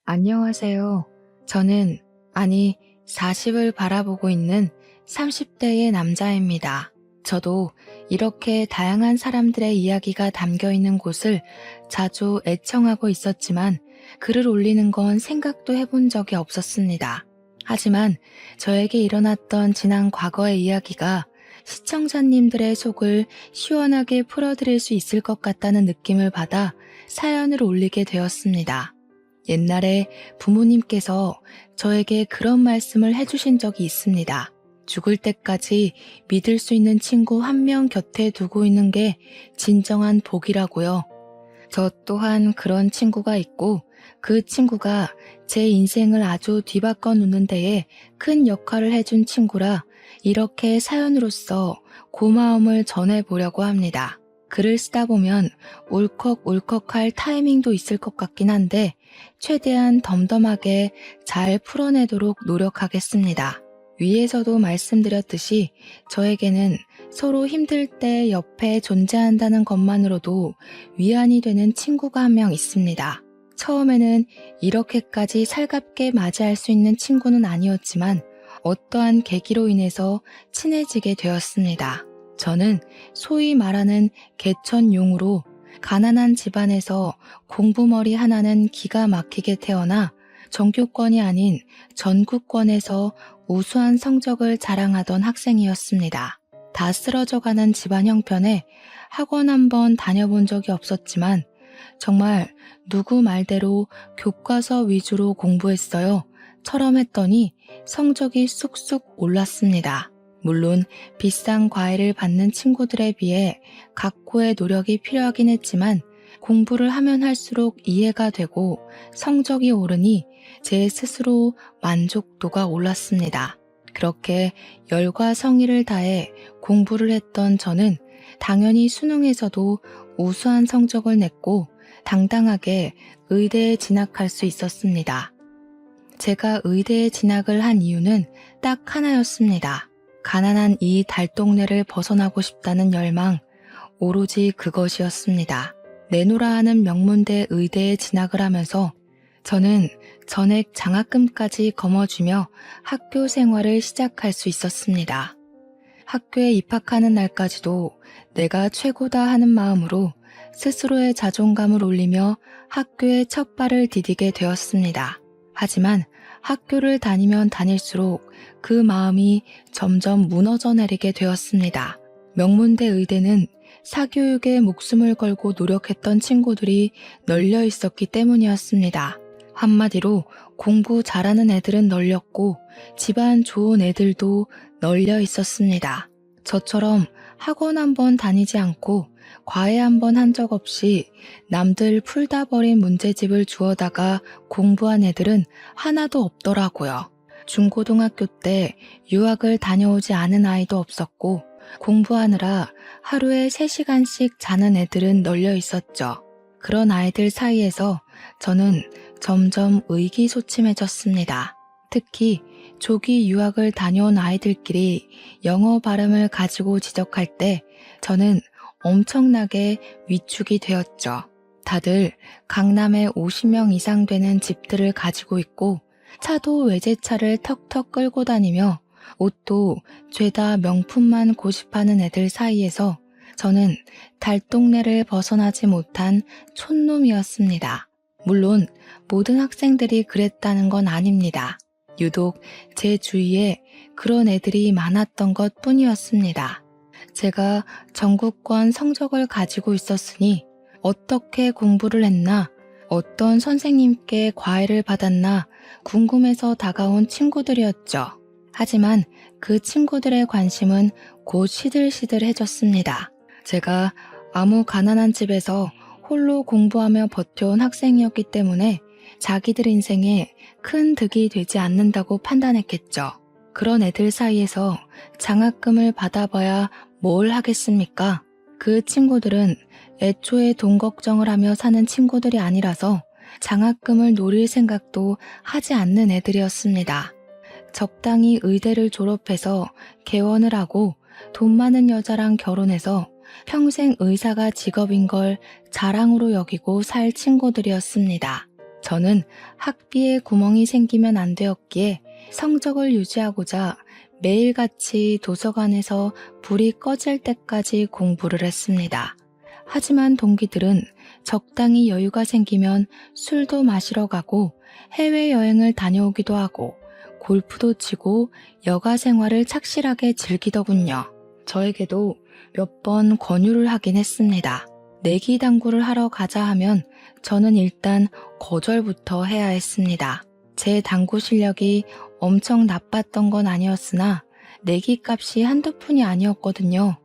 안녕하세요. 저는, 40을 바라보고 있는 30대의 남자입니다. 저도 이렇게 다양한 사람들의 이야기가 담겨 있는 곳을 자주 애청하고 있었지만 글을 올리는 건 생각도 해본 적이 없었습니다. 하지만 저에게 일어났던 지난 과거의 이야기가 시청자님들의 속을 시원하게 풀어드릴 수 있을 것 같다는 느낌을 받아 사연을 올리게 되었습니다. 옛날에 부모님께서 저에게 그런 말씀을 해주신 적이 있습니다. 죽을 때까지 믿을 수 있는 친구 한 명 곁에 두고 있는 게 진정한 복이라고요. 저 또한 그런 친구가 있고 그 친구가 제 인생을 아주 뒤바꿔 놓는 데에 큰 역할을 해준 친구라 이렇게 사연으로서 고마움을 전해보려고 합니다. 글을 쓰다 보면 울컥울컥할 타이밍도 있을 것 같긴 한데 최대한 덤덤하게 잘 풀어내도록 노력하겠습니다. 위에서도 말씀드렸듯이 저에게는 서로 힘들 때 옆에 존재한다는 것만으로도 위안이 되는 친구가 한 명 있습니다. 처음에는 이렇게까지 살갑게 맞이할 수 있는 친구는 아니었지만 어떠한 계기로 인해서 친해지게 되었습니다. 저는 소위 말하는 개천용으로 가난한 집안에서 공부머리 하나는 기가 막히게 태어나 전교권이 아닌 전국권에서 우수한 성적을 자랑하던 학생이었습니다. 다 쓰러져가는 집안 형편에 학원 한번 다녀본 적이 없었지만 정말 누구 말대로 교과서 위주로 공부했어요. 처럼 했더니 성적이 쑥쑥 올랐습니다. 물론 비싼 과외를 받는 친구들에 비해 각고의 노력이 필요하긴 했지만 공부를 하면 할수록 이해가 되고 성적이 오르니 제 스스로 만족도가 올랐습니다. 그렇게 열과 성의를 다해 공부를 했던 저는 당연히 수능에서도 우수한 성적을 냈고 당당하게 의대에 진학할 수 있었습니다. 제가 의대에 진학을 한 이유는 딱 하나였습니다. 가난한 이 달동네를 벗어나고 싶다는 열망, 오로지 그것이었습니다. 내노라 하는 명문대 의대에 진학을 하면서 저는 전액 장학금까지 거머쥐며 학교 생활을 시작할 수 있었습니다. 학교에 입학하는 날까지도 내가 최고다 하는 마음으로 스스로의 자존감을 올리며 학교에 첫 발을 디디게 되었습니다. 하지만 학교를 다니면 다닐수록 그 마음이 점점 무너져 내리게 되었습니다. 명문대 의대는 사교육에 목숨을 걸고 노력했던 친구들이 널려 있었기 때문이었습니다. 한마디로 공부 잘하는 애들은 널렸고 집안 좋은 애들도 널려 있었습니다. 저처럼 학원 한번 다니지 않고 과외 한번 한 적 없이 남들 풀다 버린 문제집을 주워다가 공부한 애들은 하나도 없더라고요. 중고등학교 때 유학을 다녀오지 않은 아이도 없었고 공부하느라 하루에 3시간씩 자는 애들은 널려 있었죠. 그런 아이들 사이에서 저는 점점 의기소침해졌습니다. 특히 조기 유학을 다녀온 아이들끼리 영어 발음을 가지고 지적할 때 저는 엄청나게 위축이 되었죠. 다들 강남에 50명 이상 되는 집들을 가지고 있고 차도 외제차를 턱턱 끌고 다니며 옷도 죄다 명품만 고집하는 애들 사이에서 저는 달동네를 벗어나지 못한 촌놈이었습니다. 물론 모든 학생들이 그랬다는 건 아닙니다. 유독 제 주위에 그런 애들이 많았던 것 뿐이었습니다. 제가 전국권 성적을 가지고 있었으니 어떻게 공부를 했나, 어떤 선생님께 과외를 받았나 궁금해서 다가온 친구들이었죠. 하지만 그 친구들의 관심은 곧 시들시들해졌습니다. 제가 아무 가난한 집에서 홀로 공부하며 버텨온 학생이었기 때문에 자기들 인생에 큰 득이 되지 않는다고 판단했겠죠. 그런 애들 사이에서 장학금을 받아봐야 뭘 하겠습니까? 그 친구들은 애초에 돈 걱정을 하며 사는 친구들이 아니라서 장학금을 노릴 생각도 하지 않는 애들이었습니다. 적당히 의대를 졸업해서 개원을 하고 돈 많은 여자랑 결혼해서 평생 의사가 직업인 걸 자랑으로 여기고 살 친구들이었습니다. 저는 학비에 구멍이 생기면 안 되었기에 성적을 유지하고자 매일같이 도서관에서 불이 꺼질 때까지 공부를 했습니다. 하지만 동기들은 적당히 여유가 생기면 술도 마시러 가고 해외여행을 다녀오기도 하고 골프도 치고 여가 생활을 착실하게 즐기더군요. 저에게도 몇 번 권유를 하긴 했습니다. 내기 당구를 하러 가자 하면 저는 일단 거절부터 해야 했습니다. 제 당구 실력이 엄청 나빴던 건 아니었으나 내기 값이 한두 푼이 아니었거든요.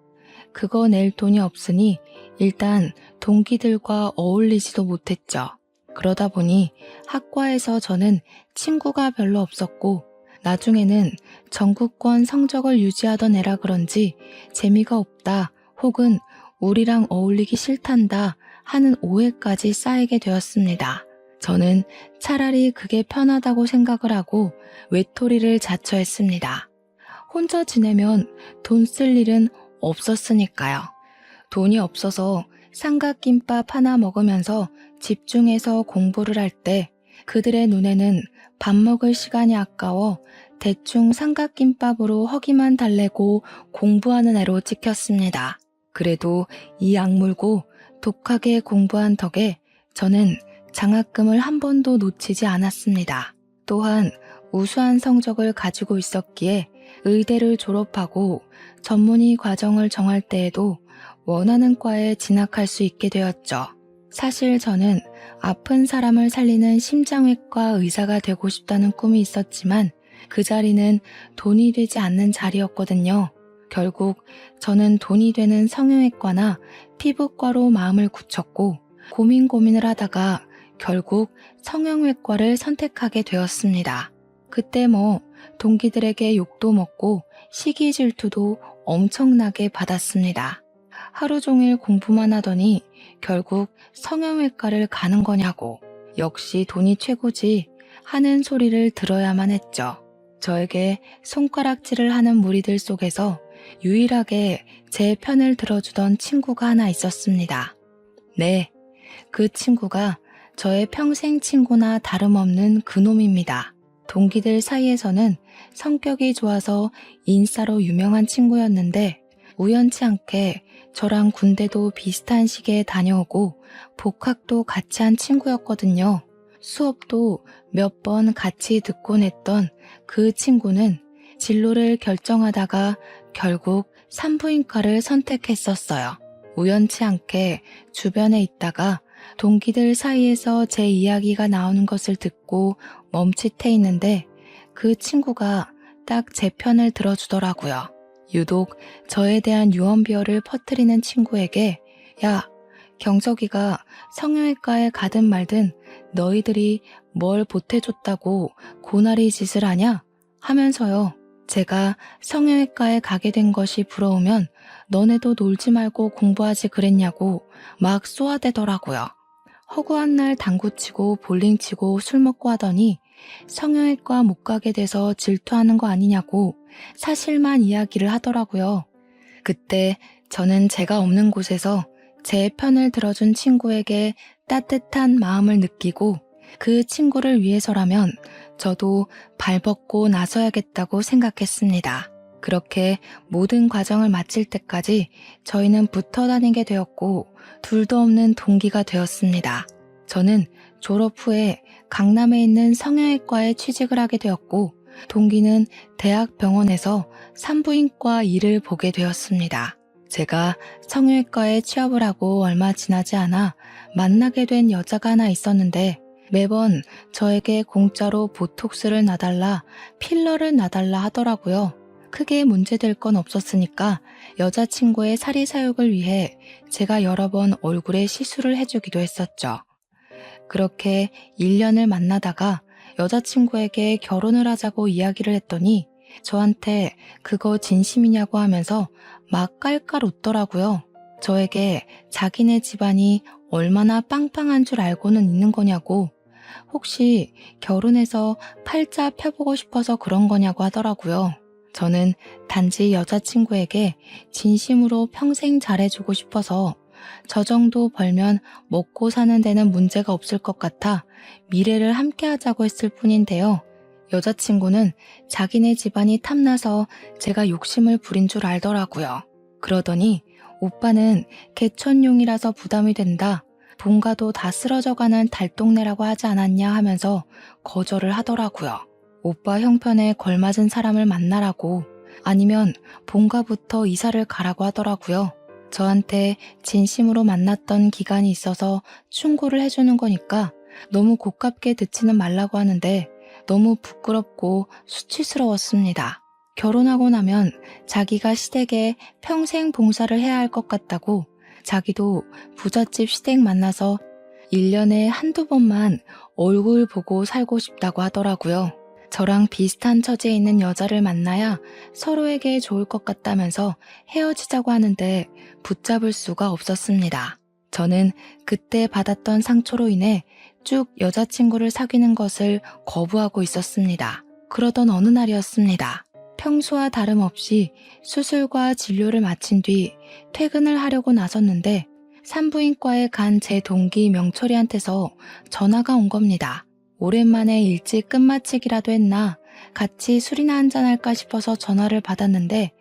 그거 낼 돈이 없으니 일단 동기들과 어울리지도 못했죠. 그러다 보니 학과에서 저는 친구가 별로 없었고 나중에는 전국권 성적을 유지하던 애라 그런지 재미가 없다 혹은 우리랑 어울리기 싫단다 하는 오해까지 쌓이게 되었습니다. 저는 차라리 그게 편하다고 생각을 하고 외톨이를 자처했습니다. 혼자 지내면 돈 쓸 일은 없었으니까요. 돈이 없어서 삼각김밥 하나 먹으면서 집중해서 공부를 할 때 그들의 눈에는 밥 먹을 시간이 아까워 대충 삼각김밥으로 허기만 달래고 공부하는 애로 찍혔습니다. 그래도 이 악물고 독하게 공부한 덕에 저는 장학금을 한 번도 놓치지 않았습니다. 또한 우수한 성적을 가지고 있었기에 의대를 졸업하고 전문의 과정을 정할 때에도 원하는 과에 진학할 수 있게 되었죠. 사실 저는 아픈 사람을 살리는 심장외과 의사가 되고 싶다는 꿈이 있었지만 그 자리는 돈이 되지 않는 자리였거든요. 결국 저는 돈이 되는 성형외과나 피부과로 마음을 굳혔고 고민을 하다가 결국 성형외과를 선택하게 되었습니다. 그때 동기들에게 욕도 먹고 시기 질투도 엄청나게 받았습니다. 하루 종일 공부만 하더니 결국 성형외과를 가는 거냐고 역시 돈이 최고지 하는 소리를 들어야만 했죠. 저에게 손가락질을 하는 무리들 속에서 유일하게 제 편을 들어주던 친구가 하나 있었습니다. 네, 그 친구가 저의 평생 친구나 다름없는 그놈입니다. 동기들 사이에서는 성격이 좋아서 인싸로 유명한 친구였는데 우연치 않게 저랑 군대도 비슷한 시기에 다녀오고 복학도 같이 한 친구였거든요. 수업도 몇 번 같이 듣곤 했던 그 친구는 진로를 결정하다가 결국 산부인과를 선택했었어요. 우연치 않게 주변에 있다가 동기들 사이에서 제 이야기가 나오는 것을 듣고 멈칫해 있는데 그 친구가 딱 제 편을 들어주더라고요. 유독 저에 대한 유언비어를 퍼뜨리는 친구에게 야, 경석이가 성형외과에 가든 말든 너희들이 뭘 보태줬다고 고나리 짓을 하냐? 하면서요. 제가 성형외과에 가게 된 것이 부러우면 너네도 놀지 말고 공부하지 그랬냐고 막 쏘아대더라고요. 허구한 날 당구치고 볼링치고 술 먹고 하더니 성형외과 못 가게 돼서 질투하는 거 아니냐고 사실만 이야기를 하더라고요. 그때 저는 제가 없는 곳에서 제 편을 들어준 친구에게 따뜻한 마음을 느끼고 그 친구를 위해서라면 저도 발벗고 나서야겠다고 생각했습니다. 그렇게 모든 과정을 마칠 때까지 저희는 붙어 다니게 되었고 둘도 없는 동기가 되었습니다. 저는 졸업 후에 강남에 있는 성형외과에 취직을 하게 되었고 동기는 대학병원에서 산부인과 일을 보게 되었습니다. 제가 성형외과에 취업을 하고 얼마 지나지 않아 만나게 된 여자가 하나 있었는데 매번 저에게 공짜로 보톡스를 놔달라, 필러를 놔달라 하더라고요. 크게 문제될 건 없었으니까 여자친구의 사리사욕을 위해 제가 여러 번 얼굴에 시술을 해주기도 했었죠. 그렇게 1년을 만나다가 여자친구에게 결혼을 하자고 이야기를 했더니 저한테 그거 진심이냐고 하면서 막 깔깔 웃더라고요. 저에게 자기네 집안이 얼마나 빵빵한 줄 알고는 있는 거냐고 혹시 결혼해서 팔자 펴보고 싶어서 그런 거냐고 하더라고요. 저는 단지 여자친구에게 진심으로 평생 잘해주고 싶어서 저 정도 벌면 먹고 사는 데는 문제가 없을 것 같아 미래를 함께 하자고 했을 뿐인데요. 여자친구는 자기네 집안이 탐나서 제가 욕심을 부린 줄 알더라고요. 그러더니 오빠는 개천용이라서 부담이 된다. 본가도 다 쓰러져가는 달동네라고 하지 않았냐 하면서 거절을 하더라고요. 오빠 형편에 걸맞은 사람을 만나라고 아니면 본가부터 이사를 가라고 하더라고요. 저한테 진심으로 만났던 기간이 있어서 충고를 해주는 거니까 너무 고깝게 듣지는 말라고 하는데 너무 부끄럽고 수치스러웠습니다. 결혼하고 나면 자기가 시댁에 평생 봉사를 해야 할 것 같다고 자기도 부잣집 시댁 만나서 1년에 한두 번만 얼굴 보고 살고 싶다고 하더라고요. 저랑 비슷한 처지에 있는 여자를 만나야 서로에게 좋을 것 같다면서 헤어지자고 하는데 붙잡을 수가 없었습니다. 저는 그때 받았던 상처로 인해 쭉 여자친구를 사귀는 것을 거부하고 있었습니다. 그러던 어느 날이었습니다. 평소와 다름없이 수술과 진료를 마친 뒤 퇴근을 하려고 나섰는데 산부인과에 간 제 동기 명철이한테서 전화가 온 겁니다. 오랜만에 일찍 끝마치기라도 했나 같이 술이나 한잔할까 싶어서 전화를 받았는데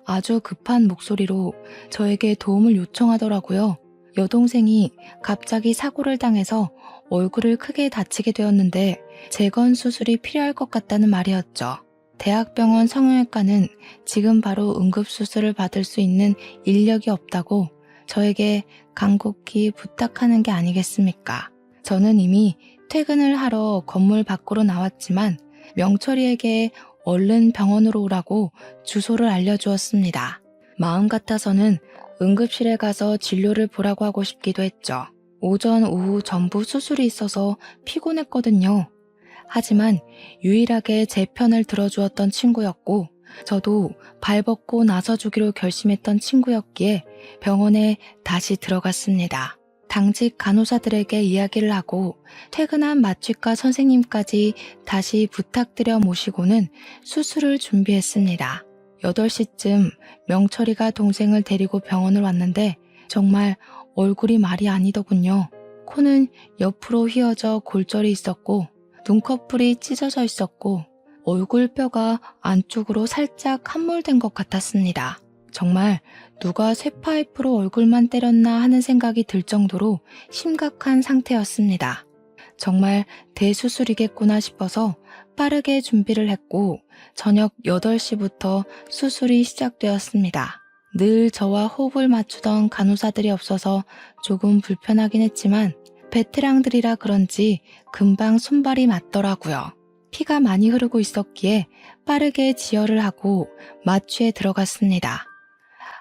아주 급한 목소리로 저에게 도움을 요청하더라고요. 여동생이 갑자기 사고를 당해서 얼굴을 크게 다치게 되었는데 재건 수술이 필요할 것 같다는 말이었죠. 대학병원 성형외과는 지금 바로 응급수술을 받을 수 있는 인력이 없다고 저에게 간곡히 부탁하는 게 아니겠습니까? 저는 이미 퇴근을 하러 건물 밖으로 나왔지만 명철이에게 얼른 병원으로 오라고 주소를 알려주었습니다. 마음 같아서는 응급실에 가서 진료를 보라고 하고 싶기도 했죠. 오전, 오후 전부 수술이 있어서 피곤했거든요. 하지만 유일하게 제 편을 들어주었던 친구였고 저도 발벗고 나서주기로 결심했던 친구였기에 병원에 다시 들어갔습니다. 당직 간호사들에게 이야기를 하고 퇴근한 마취과 선생님까지 다시 부탁드려 모시고는 수술을 준비했습니다. 8시쯤 명철이가 동생을 데리고 병원을 왔는데 정말 얼굴이 말이 아니더군요. 코는 옆으로 휘어져 골절이 있었고 눈꺼풀이 찢어져 있었고 얼굴뼈가 안쪽으로 살짝 함몰된 것 같았습니다. 정말 누가 쇠파이프로 얼굴만 때렸나 하는 생각이 들 정도로 심각한 상태였습니다. 정말 대수술이겠구나 싶어서 빠르게 준비를 했고 저녁 8시부터 수술이 시작되었습니다. 늘 저와 호흡을 맞추던 간호사들이 없어서 조금 불편하긴 했지만 베테랑들이라 그런지 금방 손발이 맞더라고요. 피가 많이 흐르고 있었기에 빠르게 지혈을 하고 마취에 들어갔습니다.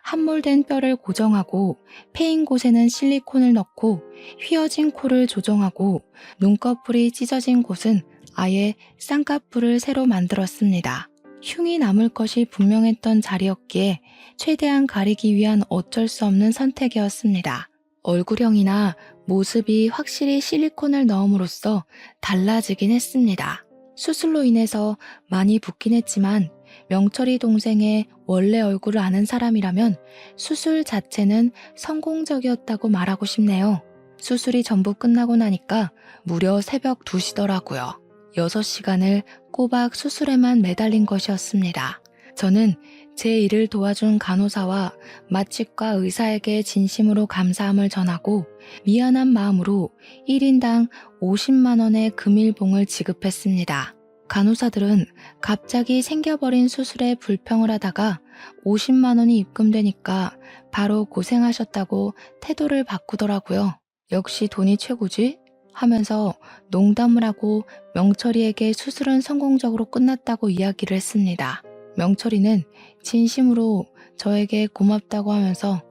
함몰된 뼈를 고정하고 패인 곳에는 실리콘을 넣고 휘어진 코를 조정하고 눈꺼풀이 찢어진 곳은 아예 쌍꺼풀을 새로 만들었습니다. 흉이 남을 것이 분명했던 자리였기에 최대한 가리기 위한 어쩔 수 없는 선택이었습니다. 얼굴형이나 모습이 확실히 실리콘을 넣음으로써 달라지긴 했습니다. 수술로 인해서 많이 붓긴 했지만 명철이 동생의 원래 얼굴을 아는 사람이라면 수술 자체는 성공적이었다고 말하고 싶네요. 수술이 전부 끝나고 나니까 무려 새벽 2시더라고요. 6시간을 꼬박 수술에만 매달린 것이었습니다. 저는 제 일을 도와준 간호사와 마취과 의사에게 진심으로 감사함을 전하고 미안한 마음으로 1인당 50만 원의 금일봉을 지급했습니다. 간호사들은 갑자기 생겨버린 수술에 불평을 하다가 50만 원이 입금되니까 바로 고생하셨다고 태도를 바꾸더라고요. 역시 돈이 최고지? 하면서 농담을 하고 명철이에게 수술은 성공적으로 끝났다고 이야기를 했습니다. 명철이는 진심으로 저에게 고맙다고 하면서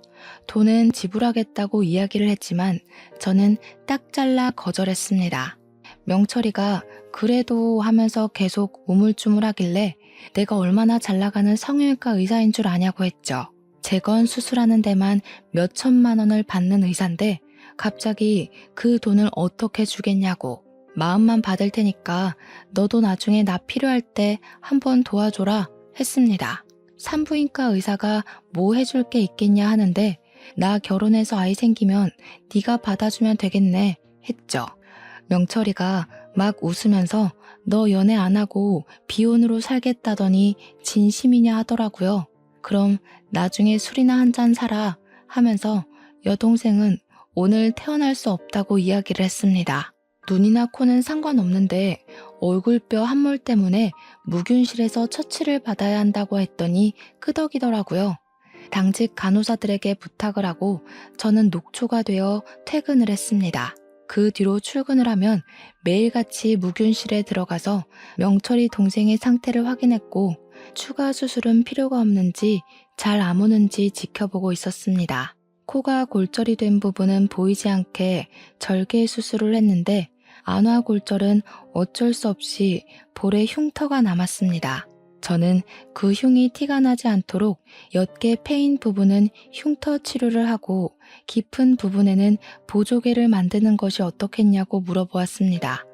돈은 지불하겠다고 이야기를 했지만 저는 딱 잘라 거절했습니다. 명철이가 그래도 하면서 계속 우물쭈물하길래 내가 얼마나 잘 나가는 성형외과 의사인 줄 아냐고 했죠. 재건 수술하는 데만 몇 천만 원을 받는 의사인데 갑자기 그 돈을 어떻게 주겠냐고 마음만 받을 테니까 너도 나중에 나 필요할 때 한번 도와줘라 했습니다. 산부인과 의사가 뭐 해줄 게 있겠냐 하는데 나 결혼해서 아이 생기면 네가 받아주면 되겠네 했죠. 명철이가 막 웃으면서 너 연애 안 하고 비혼으로 살겠다더니 진심이냐 하더라고요. 그럼 나중에 술이나 한 잔 사라 하면서 여동생은 오늘 태어날 수 없다고 이야기를 했습니다. 눈이나 코는 상관없는데 얼굴뼈 함몰 때문에 무균실에서 처치를 받아야 한다고 했더니 끄덕이더라고요. 당직 간호사들에게 부탁을 하고 저는 녹초가 되어 퇴근을 했습니다. 그 뒤로 출근을 하면 매일같이 무균실에 들어가서 명철이 동생의 상태를 확인했고 추가 수술은 필요가 없는지 잘 아무는지 지켜보고 있었습니다. 코가 골절이 된 부분은 보이지 않게 절개 수술을 했는데 안화골절은 어쩔 수 없이 볼에 흉터가 남았습니다. 저는 그 흉이 티가 나지 않도록 옅게 패인 부분은 흉터 치료를 하고 깊은 부분에는 보조개를 만드는 것이 어떻겠냐고 물어보았습니다.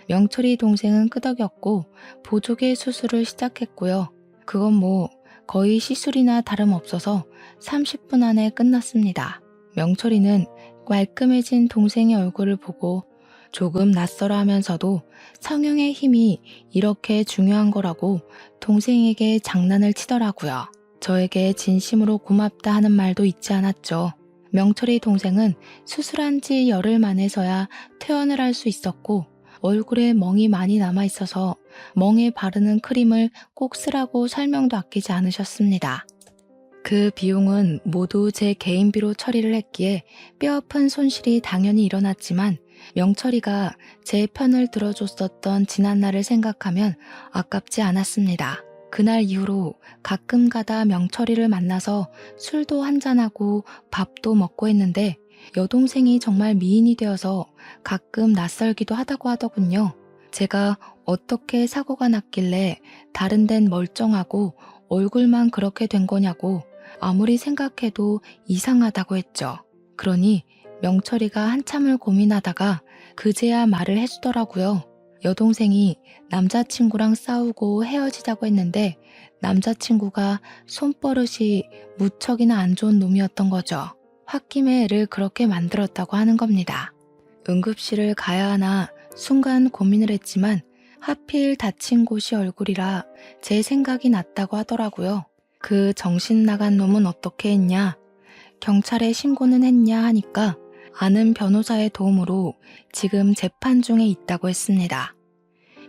명철이 동생은 끄덕였고 보조개 수술을 시작했고요. 그건 뭐 거의 시술이나 다름없어서 30분 안에 끝났습니다. 명철이는 말끔해진 동생의 얼굴을 보고 조금 낯설어 하면서도 성형의 힘이 이렇게 중요한 거라고 동생에게 장난을 치더라고요. 저에게 진심으로 고맙다 하는 말도 잊지 않았죠. 명철이 동생은 수술한 지 열흘 만에서야 퇴원을 할 수 있었고 얼굴에 멍이 많이 남아있어서 멍에 바르는 크림을 꼭 쓰라고 설명도 아끼지 않으셨습니다. 그 비용은 모두 제 개인비로 처리를 했기에 뼈아픈 손실이 당연히 일어났지만 명철이가 제 편을 들어줬었던 지난날을 생각하면 아깝지 않았습니다. 그날 이후로 가끔 가다 명철이를 만나서 술도 한잔하고 밥도 먹고 했는데 여동생이 정말 미인이 되어서 가끔 낯설기도 하다고 하더군요. 제가 어떻게 사고가 났길래 다른 데는 멀쩡하고 얼굴만 그렇게 된 거냐고 아무리 생각해도 이상하다고 했죠. 그러니 명철이가 한참을 고민하다가 그제야 말을 해주더라고요. 여동생이 남자친구랑 싸우고 헤어지자고 했는데 남자친구가 손버릇이 무척이나 안 좋은 놈이었던 거죠. 홧김에 애를 그렇게 만들었다고 하는 겁니다. 응급실을 가야 하나 순간 고민을 했지만 하필 다친 곳이 얼굴이라 제 생각이 났다고 하더라고요. 그 정신 나간 놈은 어떻게 했냐? 경찰에 신고는 했냐 하니까 아는 변호사의 도움으로 지금 재판 중에 있다고 했습니다.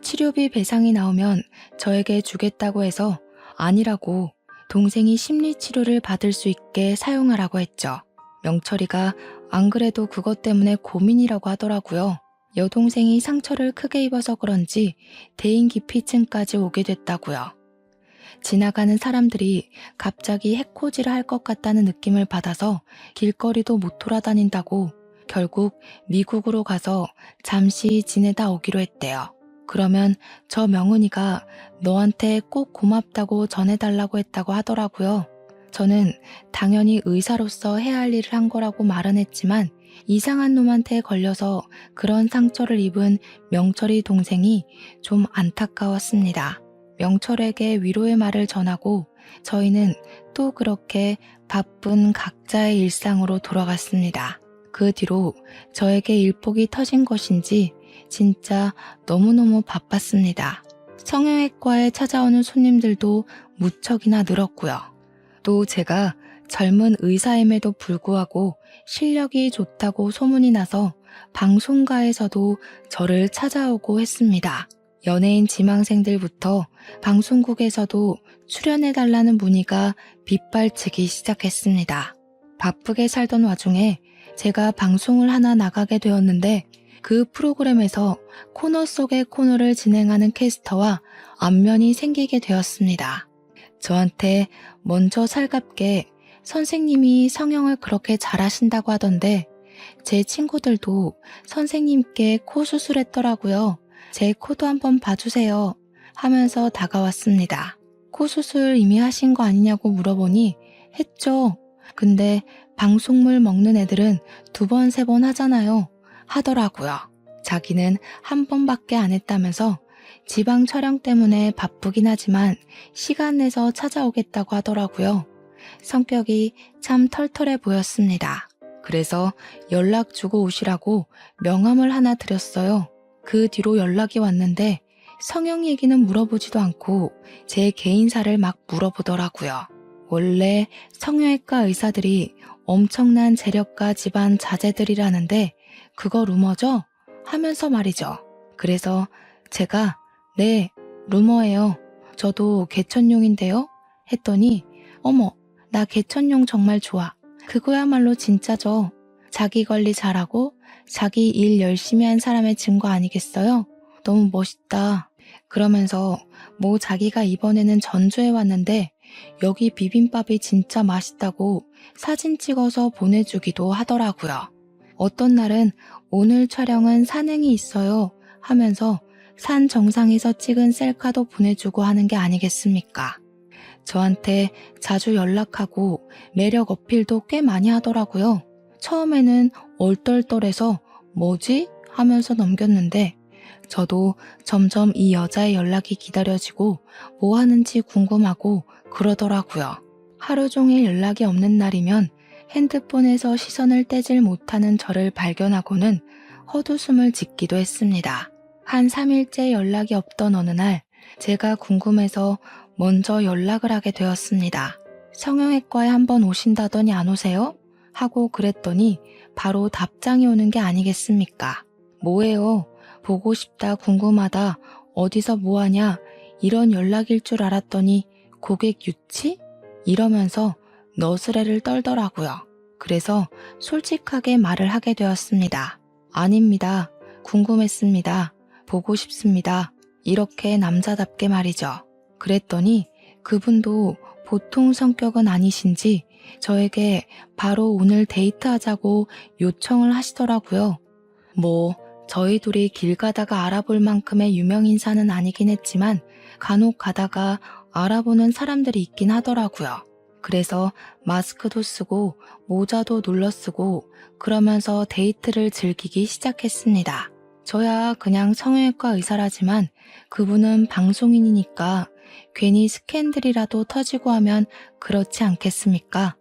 치료비 배상이 나오면 저에게 주겠다고 해서 아니라고 동생이 심리치료를 받을 수 있게 사용하라고 했죠. 명철이가 안 그래도 그것 때문에 고민이라고 하더라고요. 여동생이 상처를 크게 입어서 그런지 대인기피증까지 오게 됐다고요. 지나가는 사람들이 갑자기 해코지를 할 것 같다는 느낌을 받아서 길거리도 못 돌아다닌다고 결국 미국으로 가서 잠시 지내다 오기로 했대요. 그러면 저 명은이가 너한테 꼭 고맙다고 전해달라고 했다고 하더라고요. 저는 당연히 의사로서 해야 할 일을 한 거라고 말은 했지만 이상한 놈한테 걸려서 그런 상처를 입은 명철이 동생이 좀 안타까웠습니다. 명철에게 위로의 말을 전하고 저희는 또 그렇게 바쁜 각자의 일상으로 돌아갔습니다. 그 뒤로 저에게 일복이 터진 것인지 진짜 너무너무 바빴습니다. 성형외과에 찾아오는 손님들도 무척이나 늘었고요. 또 제가 젊은 의사임에도 불구하고 실력이 좋다고 소문이 나서 방송가에서도 저를 찾아오고 했습니다. 연예인 지망생들부터 방송국에서도 출연해달라는 문의가 빗발치기 시작했습니다. 바쁘게 살던 와중에 제가 방송을 하나 나가게 되었는데 그 프로그램에서 코너 속의 코너를 진행하는 캐스터와 안면이 생기게 되었습니다. 저한테 먼저 살갑게 선생님이 성형을 그렇게 잘하신다고 하던데 제 친구들도 선생님께 코 수술했더라고요. 제 코도 한번 봐주세요 하면서 다가왔습니다. 코 수술 이미 하신 거 아니냐고 물어보니 했죠. 근데 방송물 먹는 애들은 2번, 3번 하잖아요 하더라고요. 자기는 한 번밖에 안 했다면서 지방 촬영 때문에 바쁘긴 하지만 시간 내서 찾아오겠다고 하더라고요. 성격이 참 털털해 보였습니다. 그래서 연락 주고 오시라고 명함을 하나 드렸어요. 그 뒤로 연락이 왔는데 성형 얘기는 물어보지도 않고 제 개인사를 막 물어보더라고요. 원래 성형외과 의사들이 엄청난 재력가 집안 자제들이라는데 그거 루머죠? 하면서 말이죠. 그래서 제가 네, 루머예요. 저도 개천용인데요? 했더니 어머, 나 개천용 정말 좋아. 그거야말로 진짜죠. 자기 관리 잘하고 자기 일 열심히 한 사람의 증거 아니겠어요? 너무 멋있다. 그러면서 뭐 자기가 이번에는 전주에 왔는데 여기 비빔밥이 진짜 맛있다고 사진 찍어서 보내주기도 하더라고요. 어떤 날은 오늘 촬영은 산행이 있어요 하면서 산 정상에서 찍은 셀카도 보내주고 하는 게 아니겠습니까? 저한테 자주 연락하고 매력 어필도 꽤 많이 하더라고요. 처음에는 얼떨떨해서 뭐지? 하면서 넘겼는데 저도 점점 이 여자의 연락이 기다려지고 뭐 하는지 궁금하고 그러더라고요. 하루 종일 연락이 없는 날이면 핸드폰에서 시선을 떼질 못하는 저를 발견하고는 헛웃음을 짓기도 했습니다. 한 3일째 연락이 없던 어느 날 제가 궁금해서 먼저 연락을 하게 되었습니다. 성형외과에 한번 오신다더니 안 오세요? 하고 그랬더니 바로 답장이 오는 게 아니겠습니까? 뭐예요? 보고 싶다, 궁금하다, 어디서 뭐하냐, 이런 연락일 줄 알았더니 고객 유치? 이러면서 너스레를 떨더라고요. 그래서 솔직하게 말을 하게 되었습니다. 아닙니다. 궁금했습니다. 보고 싶습니다. 이렇게 남자답게 말이죠. 그랬더니 그분도 보통 성격은 아니신지 저에게 바로 오늘 데이트하자고 요청을 하시더라고요. 뭐 저희 둘이 길 가다가 알아볼 만큼의 유명인사는 아니긴 했지만 간혹 가다가 알아보는 사람들이 있긴 하더라고요. 그래서 마스크도 쓰고 모자도 눌러 쓰고 그러면서 데이트를 즐기기 시작했습니다. 저야 그냥 성형외과 의사라지만 그분은 방송인이니까 괜히 스캔들이라도 터지고 하면 그렇지 않겠습니까?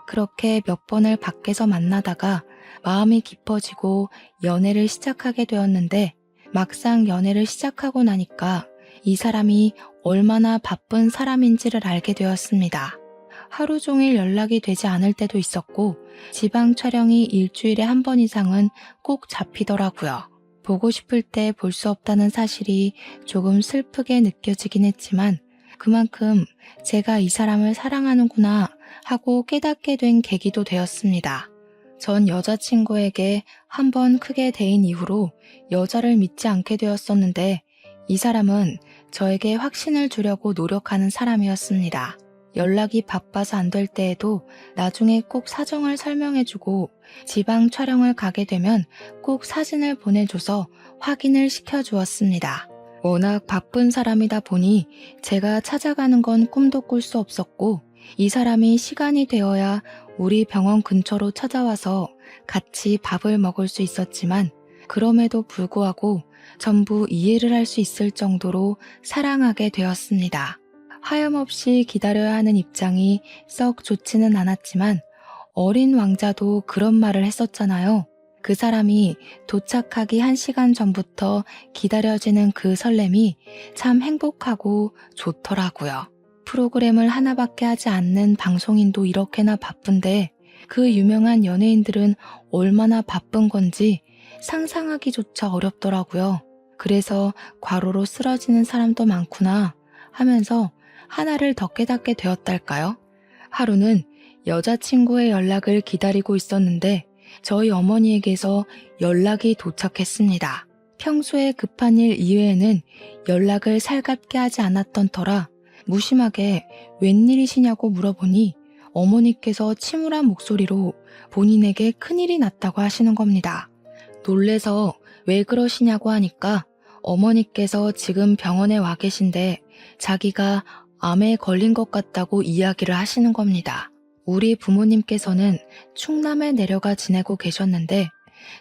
그렇게 몇 번을 밖에서 만나다가 마음이 깊어지고 연애를 시작하게 되었는데 막상 연애를 시작하고 나니까 이 사람이 얼마나 바쁜 사람인지를 알게 되었습니다. 하루 종일 연락이 되지 않을 때도 있었고 지방 촬영이 일주일에 한 번 이상은 꼭 잡히더라고요. 보고 싶을 때 볼 수 없다는 사실이 조금 슬프게 느껴지긴 했지만 그만큼 제가 이 사람을 사랑하는구나 하고 깨닫게 된 계기도 되었습니다. 전 여자친구에게 한 번 크게 대인 이후로 여자를 믿지 않게 되었었는데 이 사람은 저에게 확신을 주려고 노력하는 사람이었습니다. 연락이 바빠서 안 될 때에도 나중에 꼭 사정을 설명해주고 지방 촬영을 가게 되면 꼭 사진을 보내줘서 확인을 시켜주었습니다. 워낙 바쁜 사람이다 보니 제가 찾아가는 건 꿈도 꿀 수 없었고 이 사람이 시간이 되어야 우리 병원 근처로 찾아와서 같이 밥을 먹을 수 있었지만 그럼에도 불구하고 전부 이해를 할 수 있을 정도로 사랑하게 되었습니다. 하염없이 기다려야 하는 입장이 썩 좋지는 않았지만 어린 왕자도 그런 말을 했었잖아요. 그 사람이 도착하기 1시간 전부터 기다려지는 그 설렘이 참 행복하고 좋더라고요. 프로그램을 하나밖에 하지 않는 방송인도 이렇게나 바쁜데 그 유명한 연예인들은 얼마나 바쁜 건지 상상하기조차 어렵더라고요. 그래서 과로로 쓰러지는 사람도 많구나 하면서 하나를 더 깨닫게 되었달까요? 하루는 여자친구의 연락을 기다리고 있었는데 저희 어머니에게서 연락이 도착했습니다. 평소에 급한 일 이외에는 연락을 살갑게 하지 않았던 터라 무심하게 웬일이시냐고 물어보니 어머니께서 침울한 목소리로 본인에게 큰일이 났다고 하시는 겁니다. 놀래서 왜 그러시냐고 하니까 어머니께서 지금 병원에 와 계신데 자기가 암에 걸린 것 같다고 이야기를 하시는 겁니다. 우리 부모님께서는 충남에 내려가 지내고 계셨는데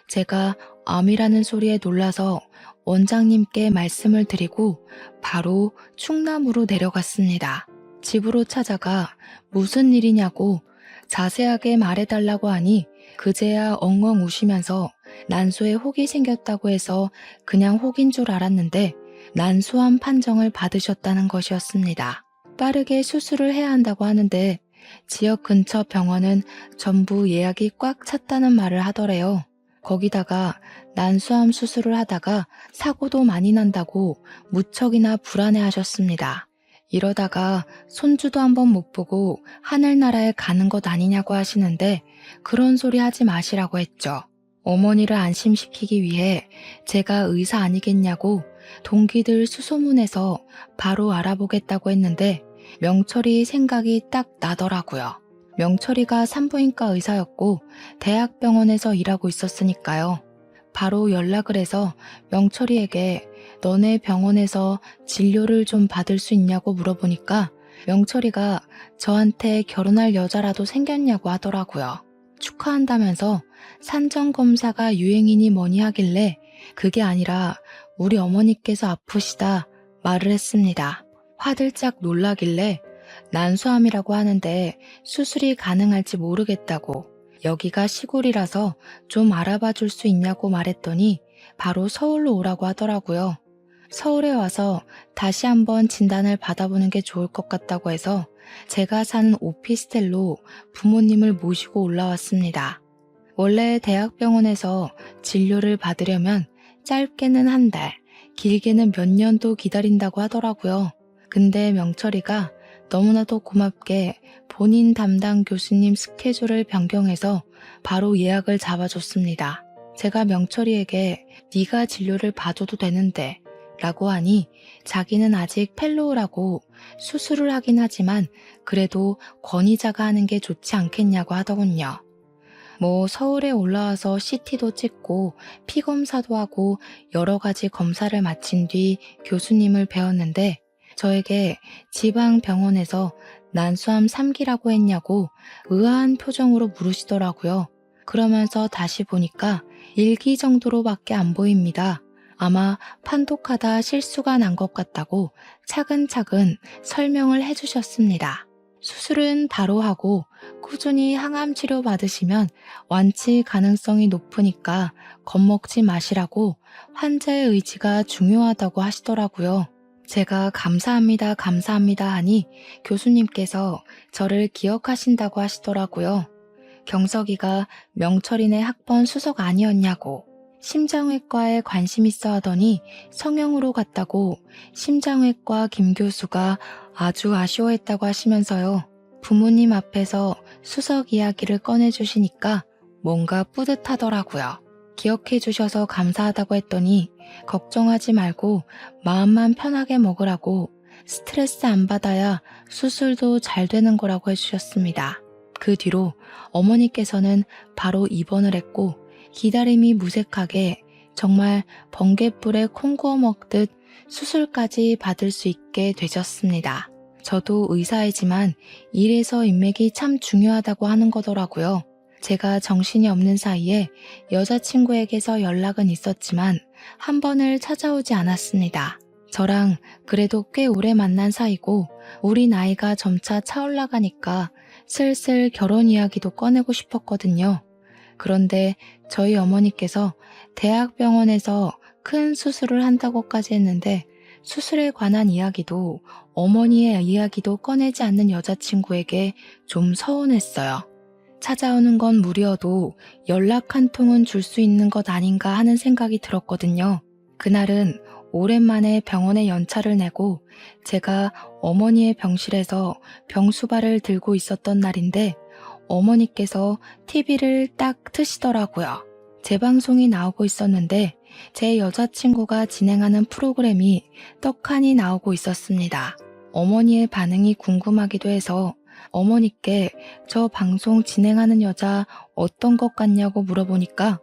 제가 암이라는 소리에 놀라서 원장님께 말씀을 드리고 바로 충남으로 내려갔습니다. 집으로 찾아가 무슨 일이냐고 자세하게 말해달라고 하니 그제야 엉엉 우시면서 난소에 혹이 생겼다고 해서 그냥 혹인 줄 알았는데 난소암 판정을 받으셨다는 것이었습니다. 빠르게 수술을 해야 한다고 하는데 지역 근처 병원은 전부 예약이 꽉 찼다는 말을 하더래요. 거기다가 난소암 수술을 하다가 사고도 많이 난다고 무척이나 불안해하셨습니다. 이러다가 손주도 한번 못 보고 하늘나라에 가는 것 아니냐고 하시는데 그런 소리 하지 마시라고 했죠. 어머니를 안심시키기 위해 제가 의사 아니겠냐고 동기들 수소문해서 바로 알아보겠다고 했는데 명철이 생각이 딱 나더라고요. 명철이가 산부인과 의사였고 대학병원에서 일하고 있었으니까요. 바로 연락을 해서 명철이에게 너네 병원에서 진료를 좀 받을 수 있냐고 물어보니까 명철이가 저한테 결혼할 여자라도 생겼냐고 하더라고요. 축하한다면서 산정검사가 유행이니 뭐니 하길래 그게 아니라 우리 어머니께서 아프시다 말을 했습니다. 화들짝 놀라길래 난소암이라고 하는데 수술이 가능할지 모르겠다고 여기가 시골이라서 좀 알아봐 줄 수 있냐고 말했더니 바로 서울로 오라고 하더라고요. 서울에 와서 다시 한번 진단을 받아보는 게 좋을 것 같다고 해서 제가 사는 오피스텔로 부모님을 모시고 올라왔습니다. 원래 대학병원에서 진료를 받으려면 짧게는 한 달, 길게는 몇 년도 기다린다고 하더라고요. 근데 명철이가 너무나도 고맙게 본인 담당 교수님 스케줄을 변경해서 바로 예약을 잡아줬습니다. 제가 명철이에게 네가 진료를 봐줘도 되는데 라고 하니 자기는 아직 펠로우라고 수술을 하긴 하지만 그래도 권위자가 하는 게 좋지 않겠냐고 하더군요. 뭐 서울에 올라와서 CT도 찍고 피검사도 하고 여러 가지 검사를 마친 뒤 교수님을 배웠는데 저에게 지방 병원에서 난소암 3기라고 했냐고 의아한 표정으로 물으시더라고요. 그러면서 다시 보니까 1기 정도로밖에 안 보입니다. 아마 판독하다 실수가 난 것 같다고 차근차근 설명을 해주셨습니다. 수술은 바로 하고 꾸준히 항암 치료 받으시면 완치 가능성이 높으니까 겁먹지 마시라고 환자의 의지가 중요하다고 하시더라고요. 제가 감사합니다, 감사합니다 하니 교수님께서 저를 기억하신다고 하시더라고요. 경석이가 명철이네 학번 수석 아니었냐고 심장외과에 관심 있어 하더니 성형으로 갔다고 심장외과 김 교수가 아주 아쉬워했다고 하시면서요. 부모님 앞에서 수석 이야기를 꺼내주시니까 뭔가 뿌듯하더라고요. 기억해 주셔서 감사하다고 했더니 걱정하지 말고 마음만 편하게 먹으라고 스트레스 안 받아야 수술도 잘 되는 거라고 해주셨습니다. 그 뒤로 어머니께서는 바로 입원을 했고 기다림이 무색하게 정말 번갯불에 콩 구워 먹듯 수술까지 받을 수 있게 되셨습니다. 저도 의사이지만 이래서 인맥이 참 중요하다고 하는 거더라고요. 제가 정신이 없는 사이에 여자친구에게서 연락은 있었지만 한 번을 찾아오지 않았습니다. 저랑 그래도 꽤 오래 만난 사이고 우리 나이가 점차 차올라가니까 슬슬 결혼 이야기도 꺼내고 싶었거든요. 그런데 저희 어머니께서 대학병원에서 큰 수술을 한다고까지 했는데 수술에 관한 이야기도 어머니의 이야기도 꺼내지 않는 여자친구에게 좀 서운했어요. 찾아오는 건 무리여도 연락 한 통은 줄 수 있는 것 아닌가 하는 생각이 들었거든요. 그날은 오랜만에 병원에 연차를 내고 제가 어머니의 병실에서 병수발을 들고 있었던 날인데 어머니께서 TV를 딱 트시더라고요. 제 방송이 나오고 있었는데 제 여자친구가 진행하는 프로그램이 떡하니 나오고 있었습니다. 어머니의 반응이 궁금하기도 해서 어머니께 저 방송 진행하는 여자 어떤 것 같냐고 물어보니까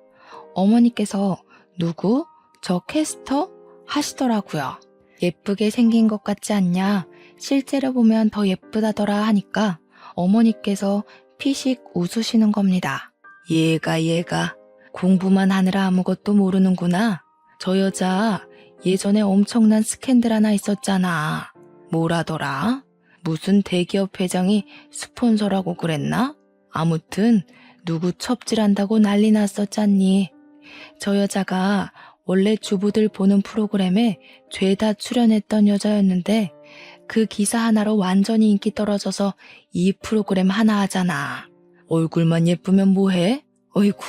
어머니께서 누구? 저 캐스터? 하시더라고요. 예쁘게 생긴 것 같지 않냐? 실제로 보면 더 예쁘다더라 하니까 어머니께서 피식 웃으시는 겁니다. 얘가 공부만 하느라 아무것도 모르는구나. 저 여자 예전에 엄청난 스캔들 하나 있었잖아. 뭐라더라? 무슨 대기업 회장이 스폰서라고 그랬나? 아무튼 누구 첩질한다고 난리 났었잖니. 저 여자가 원래 주부들 보는 프로그램에 죄다 출연했던 여자였는데 그 기사 하나로 완전히 인기 떨어져서 이 프로그램 하나 하잖아. 얼굴만 예쁘면 뭐해? 어이구.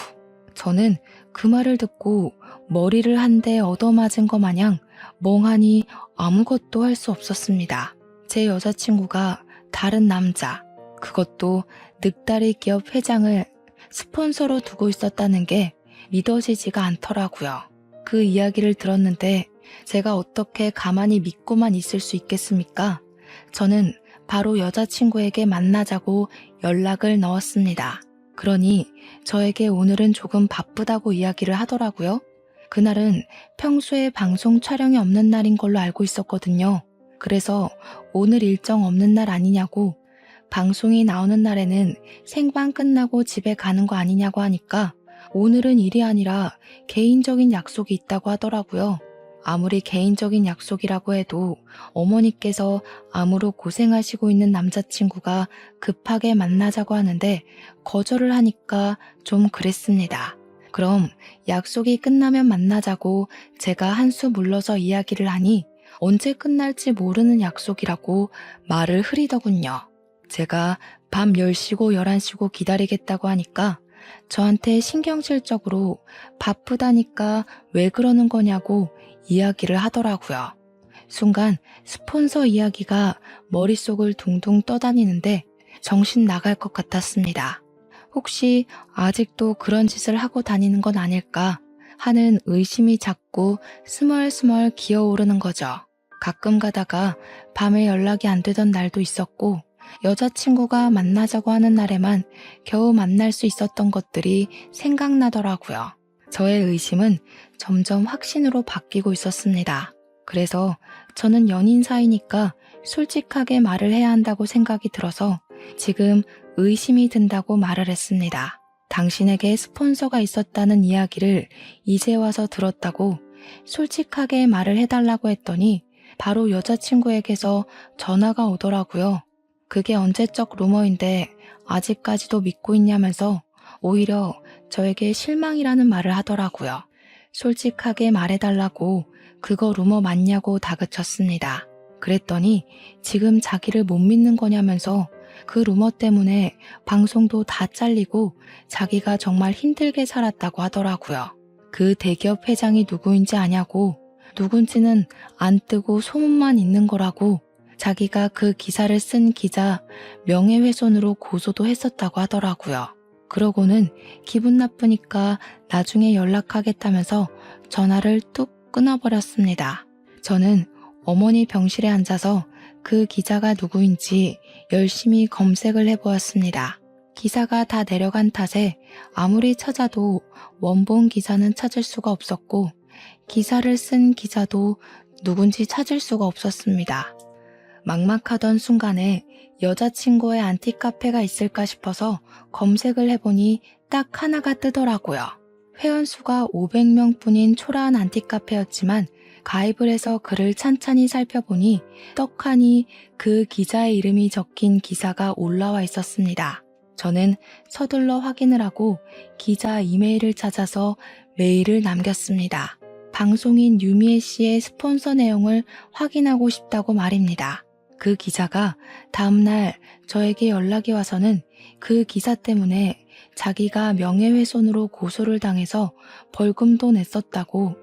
저는 그 말을 듣고 머리를 한 대 얻어맞은 거 마냥 멍하니 아무것도 할 수 없었습니다. 제 여자친구가 다른 남자, 그것도 늑다리 기업 회장을 스폰서로 두고 있었다는 게 믿어지지가 않더라고요. 그 이야기를 들었는데 제가 어떻게 가만히 믿고만 있을 수 있겠습니까? 저는 바로 여자친구에게 만나자고 연락을 넣었습니다. 그러니 저에게 오늘은 조금 바쁘다고 이야기를 하더라고요. 그날은 평소에 방송 촬영이 없는 날인 걸로 알고 있었거든요. 그래서 오늘 일정 없는 날 아니냐고, 방송이 나오는 날에는 생방 끝나고 집에 가는 거 아니냐고 하니까 오늘은 일이 아니라 개인적인 약속이 있다고 하더라고요. 아무리 개인적인 약속이라고 해도 어머니께서 암으로 고생하시고 있는 남자친구가 급하게 만나자고 하는데 거절을 하니까 좀 그랬습니다. 그럼 약속이 끝나면 만나자고 제가 한 수 물러서 이야기를 하니 언제 끝날지 모르는 약속이라고 말을 흐리더군요. 제가 밤 10시고 11시고 기다리겠다고 하니까 저한테 신경질적으로 바쁘다니까 왜 그러는 거냐고 이야기를 하더라고요. 순간 스폰서 이야기가 머릿속을 둥둥 떠다니는데 정신 나갈 것 같았습니다. 혹시 아직도 그런 짓을 하고 다니는 건 아닐까 하는 의심이 자꾸 스멀스멀 기어오르는 거죠. 가끔 가다가 밤에 연락이 안 되던 날도 있었고 여자친구가 만나자고 하는 날에만 겨우 만날 수 있었던 것들이 생각나더라고요. 저의 의심은 점점 확신으로 바뀌고 있었습니다. 그래서 저는 연인 사이니까 솔직하게 말을 해야 한다고 생각이 들어서 지금 의심이 든다고 말을 했습니다. 당신에게 스폰서가 있었다는 이야기를 이제 와서 들었다고 솔직하게 말을 해달라고 했더니 바로 여자친구에게서 전화가 오더라고요. 그게 언제적 루머인데 아직까지도 믿고 있냐면서 오히려 저에게 실망이라는 말을 하더라고요. 솔직하게 말해달라고 그거 루머 맞냐고 다그쳤습니다. 그랬더니 지금 자기를 못 믿는 거냐면서 그 루머 때문에 방송도 다 잘리고 자기가 정말 힘들게 살았다고 하더라고요. 그 대기업 회장이 누구인지 아냐고, 누군지는 안 뜨고 소문만 있는 거라고, 자기가 그 기사를 쓴 기자 명예훼손으로 고소도 했었다고 하더라고요. 그러고는 기분 나쁘니까 나중에 연락하겠다면서 전화를 뚝 끊어버렸습니다. 저는 어머니 병실에 앉아서 그 기자가 누구인지 열심히 검색을 해보았습니다. 기사가 다 내려간 탓에 아무리 찾아도 원본 기사는 찾을 수가 없었고 기사를 쓴 기자도 누군지 찾을 수가 없었습니다. 막막하던 순간에 여자친구의 안티카페가 있을까 싶어서 검색을 해보니 딱 하나가 뜨더라고요. 회원수가 500명뿐인 초라한 안티카페였지만 가입을 해서 글을 찬찬히 살펴보니 떡하니 그 기자의 이름이 적힌 기사가 올라와 있었습니다. 저는 서둘러 확인을 하고 기자 이메일을 찾아서 메일을 남겼습니다. 방송인 유미애 씨의 스폰서 내용을 확인하고 싶다고 말입니다. 그 기자가 다음날 저에게 연락이 와서는 그 기사 때문에 자기가 명예훼손으로 고소를 당해서 벌금도 냈었다고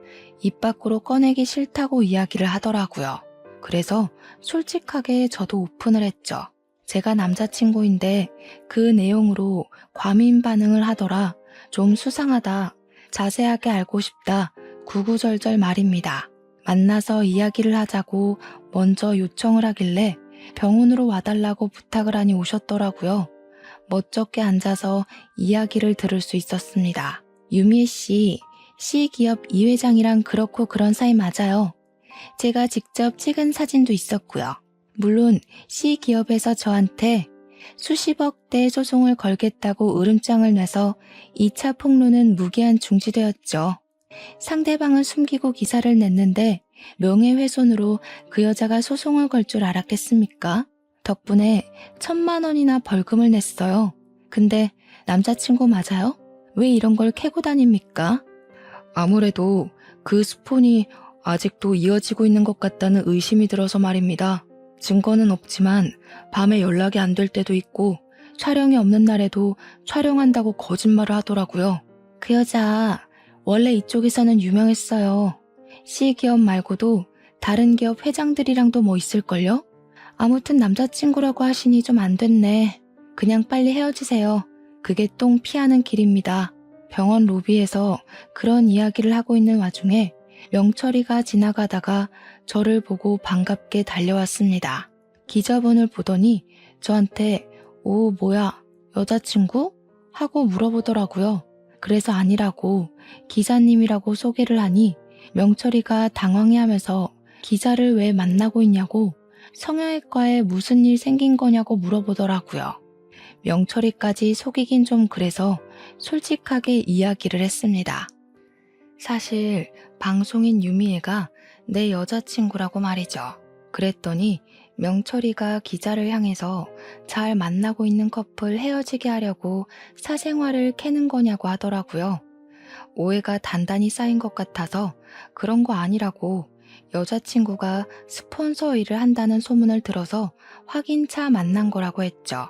입 밖으로 꺼내기 싫다고 이야기를 하더라고요. 그래서 솔직하게 저도 오픈을 했죠. 제가 남자친구인데 그 내용으로 과민 반응을 하더라. 좀 수상하다. 자세하게 알고 싶다. 구구절절 말입니다. 만나서 이야기를 하자고 먼저 요청을 하길래 병원으로 와달라고 부탁을 하니 오셨더라고요. 멋쩍게 앉아서 이야기를 들을 수 있었습니다. 유미애 씨, C기업 이 회장이랑 그렇고 그런 사이 맞아요. 제가 직접 찍은 사진도 있었고요. 물론 C기업에서 저한테 수십억대 소송을 걸겠다고 으름장을 내서 2차 폭로는 무기한 중지되었죠. 상대방은 숨기고 기사를 냈는데 명예훼손으로 그 여자가 소송을 걸 줄 알았겠습니까? 덕분에 1,000만 원이나 벌금을 냈어요. 근데 남자친구 맞아요? 왜 이런 걸 캐고 다닙니까? 아무래도 그 스폰이 아직도 이어지고 있는 것 같다는 의심이 들어서 말입니다. 증거는 없지만 밤에 연락이 안 될 때도 있고 촬영이 없는 날에도 촬영한다고 거짓말을 하더라고요. 그 여자 원래 이쪽에서는 유명했어요. C기업 말고도 다른 기업 회장들이랑도 뭐 있을걸요? 아무튼 남자친구라고 하시니 좀 안 됐네. 그냥 빨리 헤어지세요. 그게 똥 피하는 길입니다. 병원 로비에서 그런 이야기를 하고 있는 와중에 명철이가 지나가다가 저를 보고 반갑게 달려왔습니다. 기자분을 보더니 저한테 오 뭐야 여자친구? 하고 물어보더라고요. 그래서 아니라고 기자님이라고 소개를 하니 명철이가 당황해하면서 기자를 왜 만나고 있냐고 성형외과에 무슨 일 생긴 거냐고 물어보더라고요. 명철이까지 속이긴 좀 그래서 솔직하게 이야기를 했습니다. 사실 방송인 유미애가 내 여자친구라고 말이죠. 그랬더니 명철이가 기자를 향해서 잘 만나고 있는 커플 헤어지게 하려고 사생활을 캐는 거냐고 하더라고요. 오해가 단단히 쌓인 것 같아서 그런 거 아니라고 여자친구가 스폰서 일을 한다는 소문을 들어서 확인차 만난 거라고 했죠.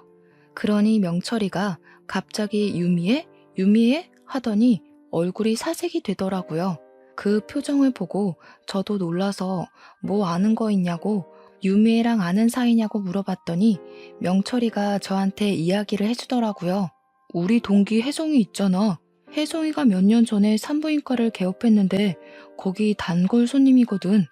그러니 명철이가 갑자기 유미애? 유미애? 하더니 얼굴이 사색이 되더라고요. 그 표정을 보고 저도 놀라서 뭐 아는 거 있냐고 유미애랑 아는 사이냐고 물어봤더니 명철이가 저한테 이야기를 해주더라고요. 우리 동기 혜성이 있잖아. 혜성이가 몇 년 전에 산부인과를 개업했는데 거기 단골 손님이거든.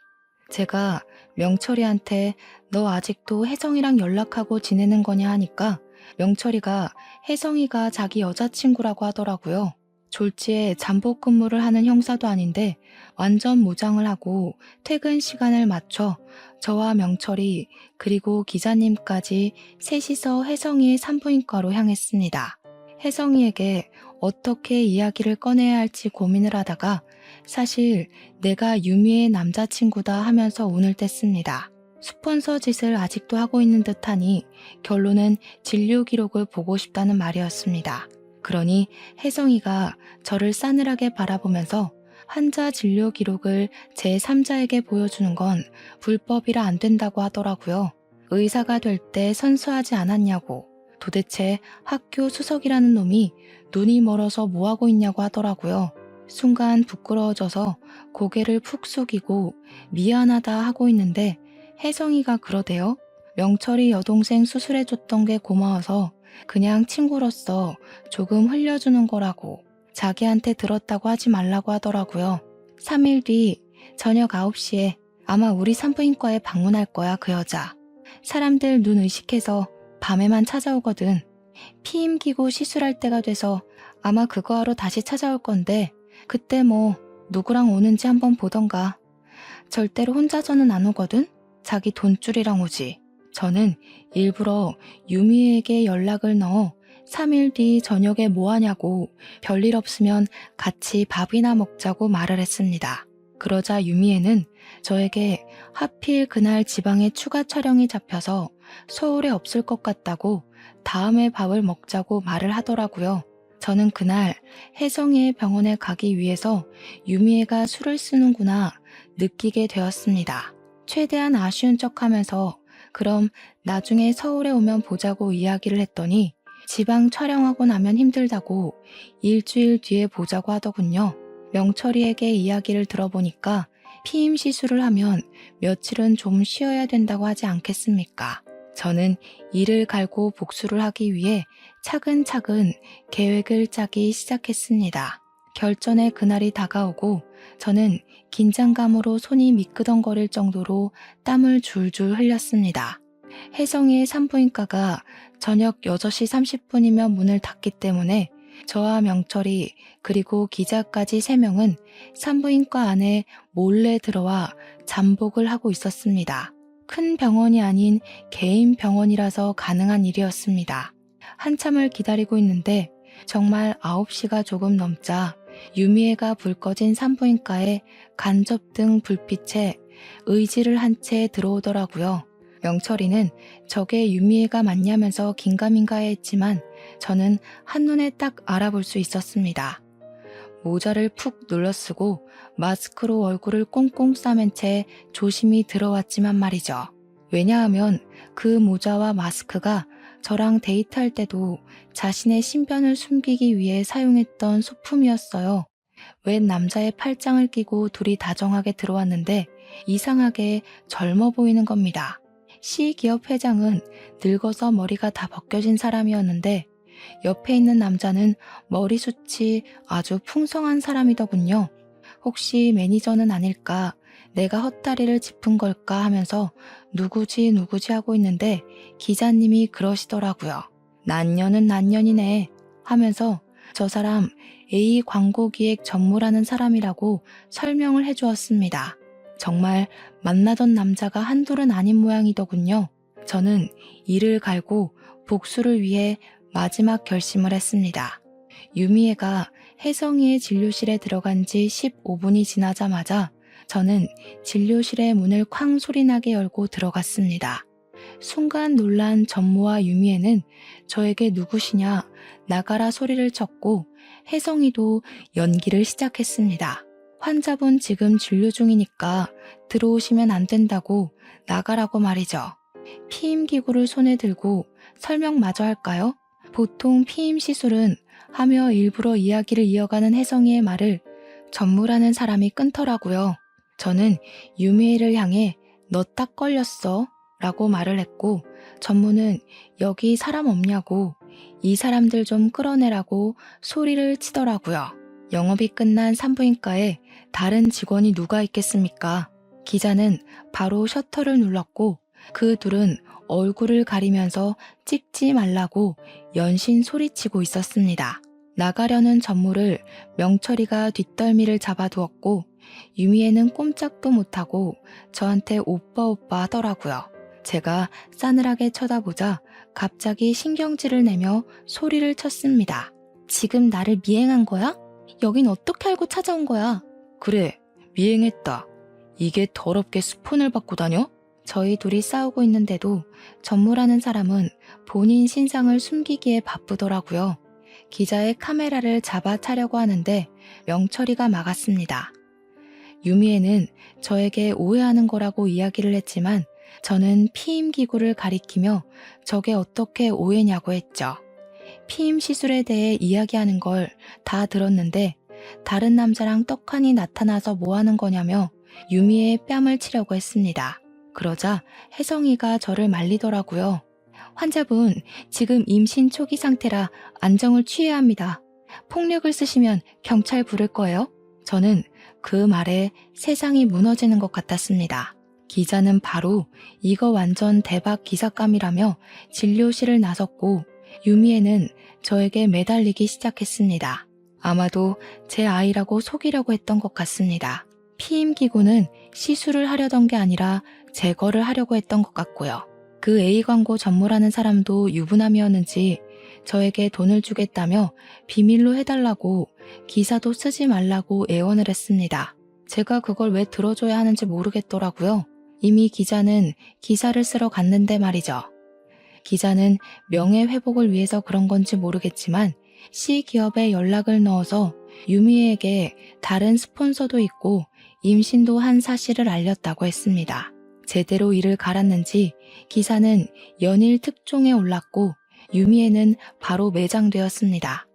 제가 명철이한테 너 아직도 혜성이랑 연락하고 지내는 거냐 하니까 명철이가 혜성이가 자기 여자친구라고 하더라고요. 졸지에 잠복 근무를 하는 형사도 아닌데 완전 무장을 하고 퇴근 시간을 맞춰 저와 명철이 그리고 기자님까지 셋이서 혜성이의 산부인과로 향했습니다. 혜성이에게 어떻게 이야기를 꺼내야 할지 고민을 하다가 사실 내가 유미의 남자친구다 하면서 운을 뗐습니다. 스폰서 짓을 아직도 하고 있는 듯하니 결론은 진료 기록을 보고 싶다는 말이었습니다. 그러니 혜성이가 저를 싸늘하게 바라보면서 환자 진료 기록을 제3자에게 보여주는 건 불법이라 안 된다고 하더라고요. 의사가 될 때 선수하지 않았냐고. 도대체 학교 수석이라는 놈이 눈이 멀어서 뭐하고 있냐고 하더라고요. 순간 부끄러워져서 고개를 푹 숙이고 미안하다 하고 있는데 혜성이가 그러대요. 명철이 여동생 수술해줬던 게 고마워서 그냥 친구로서 조금 흘려주는 거라고 자기한테 들었다고 하지 말라고 하더라고요. 3일 뒤 저녁 9시에 아마 우리 산부인과에 방문할 거야 그 여자. 사람들 눈 의식해서 밤에만 찾아오거든. 피임 기고 시술할 때가 돼서 아마 그거 하러 다시 찾아올 건데 그때 뭐 누구랑 오는지 한번 보던가. 절대로 혼자서는 안 오거든. 자기 돈줄이랑 오지. 저는 일부러 유미에게 연락을 넣어 3일 뒤 저녁에 뭐 하냐고 별일 없으면 같이 밥이나 먹자고 말을 했습니다. 그러자 유미애는 저에게 하필 그날 지방에 추가 촬영이 잡혀서 서울에 없을 것 같다고 다음에 밥을 먹자고 말을 하더라고요. 저는 그날 혜성이의 병원에 가기 위해서 유미애가 술을 쓰는구나 느끼게 되었습니다. 최대한 아쉬운 척하면서 그럼 나중에 서울에 오면 보자고 이야기를 했더니 지방 촬영하고 나면 힘들다고 일주일 뒤에 보자고 하더군요. 명철이에게 이야기를 들어보니까 피임 시술을 하면 며칠은 좀 쉬어야 된다고 하지 않겠습니까? 저는 이를 갈고 복수를 하기 위해 차근차근 계획을 짜기 시작했습니다. 결전의 그날이 다가오고 저는 긴장감으로 손이 미끄덩거릴 정도로 땀을 줄줄 흘렸습니다. 혜성이의 산부인과가 저녁 6시 30분이면 문을 닫기 때문에 저와 명철이 그리고 기자까지 3명은 산부인과 안에 몰래 들어와 잠복을 하고 있었습니다. 큰 병원이 아닌 개인 병원이라서 가능한 일이었습니다. 한참을 기다리고 있는데 정말 9시가 조금 넘자 유미애가 불 꺼진 산부인과에 간접등 불빛에 의지를 한 채 들어오더라고요. 명철이는 저게 유미애가 맞냐면서 긴가민가해 했지만 저는 한눈에 딱 알아볼 수 있었습니다. 모자를 푹 눌러쓰고 마스크로 얼굴을 꽁꽁 싸맨 채 조심히 들어왔지만 말이죠. 왜냐하면 그 모자와 마스크가 저랑 데이트할 때도 자신의 신변을 숨기기 위해 사용했던 소품이었어요. 웬 남자의 팔짱을 끼고 둘이 다정하게 들어왔는데 이상하게 젊어 보이는 겁니다. 시기업 회장은 늙어서 머리가 다 벗겨진 사람이었는데 옆에 있는 남자는 머리숱이 아주 풍성한 사람이더군요. 혹시 매니저는 아닐까, 내가 헛다리를 짚은 걸까 하면서 누구지 하고 있는데 기자님이 그러시더라고요. 난년은 난년이네 하면서 저 사람 A 광고기획 전무라는 사람이라고 설명을 해주었습니다. 정말 만나던 남자가 한둘은 아닌 모양이더군요. 저는 이를 갈고 복수를 위해 마지막 결심을 했습니다. 유미애가 혜성이의 진료실에 들어간 지 15분이 지나자마자 저는 진료실의 문을 쾅 소리나게 열고 들어갔습니다. 순간 놀란 전무와 유미애는 저에게 누구시냐 나가라 소리를 쳤고 혜성이도 연기를 시작했습니다. 환자분 지금 진료 중이니까 들어오시면 안 된다고 나가라고 말이죠. 피임기구를 손에 들고 설명마저 할까요? 보통 피임 시술은 하며 일부러 이야기를 이어가는 혜성이의 말을 전무라는 사람이 끊더라고요. 저는 유미애를 향해 너 딱 걸렸어 라고 말을 했고 전무는 여기 사람 없냐고 이 사람들 좀 끌어내라고 소리를 치더라고요. 영업이 끝난 산부인과에 다른 직원이 누가 있겠습니까? 기자는 바로 셔터를 눌렀고 그 둘은 얼굴을 가리면서 찍지 말라고 연신 소리치고 있었습니다. 나가려는 전무를 명철이가 뒷덜미를 잡아두었고 유미애는 꼼짝도 못하고 저한테 오빠 하더라고요. 제가 싸늘하게 쳐다보자 갑자기 신경질을 내며 소리를 쳤습니다. 지금 나를 미행한 거야? 여긴 어떻게 알고 찾아온 거야? 그래, 미행했다. 이게 더럽게 스폰을 받고 다녀? 저희 둘이 싸우고 있는데도 전무라는 사람은 본인 신상을 숨기기에 바쁘더라고요. 기자의 카메라를 잡아차려고 하는데 명철이가 막았습니다. 유미애는 저에게 오해하는 거라고 이야기를 했지만 저는 피임기구를 가리키며 저게 어떻게 오해냐고 했죠. 피임 시술에 대해 이야기하는 걸 다 들었는데 다른 남자랑 떡하니 나타나서 뭐 하는 거냐며 유미애의 뺨을 치려고 했습니다. 그러자 혜성이가 저를 말리더라고요. 환자분 지금 임신 초기 상태라 안정을 취해야 합니다. 폭력을 쓰시면 경찰 부를 거예요. 저는 그 말에 세상이 무너지는 것 같았습니다. 기자는 바로 이거 완전 대박 기사감이라며 진료실을 나섰고 유미애는 저에게 매달리기 시작했습니다. 아마도 제 아이라고 속이려고 했던 것 같습니다. 피임기구는 시술을 하려던 게 아니라 제거를 하려고 했던 것 같고요. 그 A광고 전무라는 사람도 유부남이었는지 저에게 돈을 주겠다며 비밀로 해달라고 기사도 쓰지 말라고 애원을 했습니다. 제가 그걸 왜 들어줘야 하는지 모르겠더라고요. 이미 기자는 기사를 쓰러 갔는데 말이죠. 기자는 명예회복을 위해서 그런 건지 모르겠지만 C기업에 연락을 넣어서 유미에게 다른 스폰서도 있고 임신도 한 사실을 알렸다고 했습니다. 제대로 일을 갈았는지 기사는 연일 특종에 올랐고 유미애는 바로 매장되었습니다.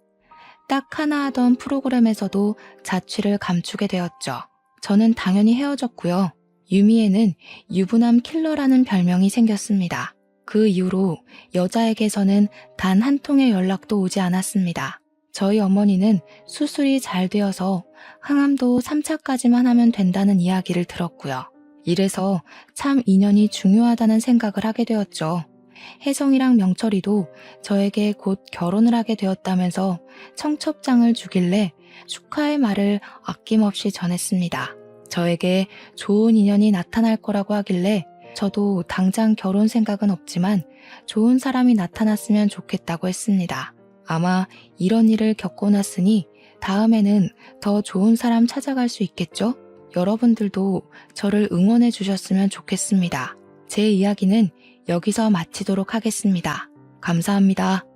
딱 하나 하던 프로그램에서도 자취를 감추게 되었죠. 저는 당연히 헤어졌고요. 유미애는 유부남 킬러라는 별명이 생겼습니다. 그 이후로 여자에게서는 단 한 통의 연락도 오지 않았습니다. 저희 어머니는 수술이 잘 되어서 항암도 3차까지만 하면 된다는 이야기를 들었고요. 이래서 참 인연이 중요하다는 생각을 하게 되었죠. 혜성이랑 명철이도 저에게 곧 결혼을 하게 되었다면서 청첩장을 주길래 축하의 말을 아낌없이 전했습니다. 저에게 좋은 인연이 나타날 거라고 하길래 저도 당장 결혼 생각은 없지만 좋은 사람이 나타났으면 좋겠다고 했습니다. 아마 이런 일을 겪고 났으니 다음에는 더 좋은 사람 찾아갈 수 있겠죠? 여러분들도 저를 응원해 주셨으면 좋겠습니다. 제 이야기는 여기서 마치도록 하겠습니다. 감사합니다.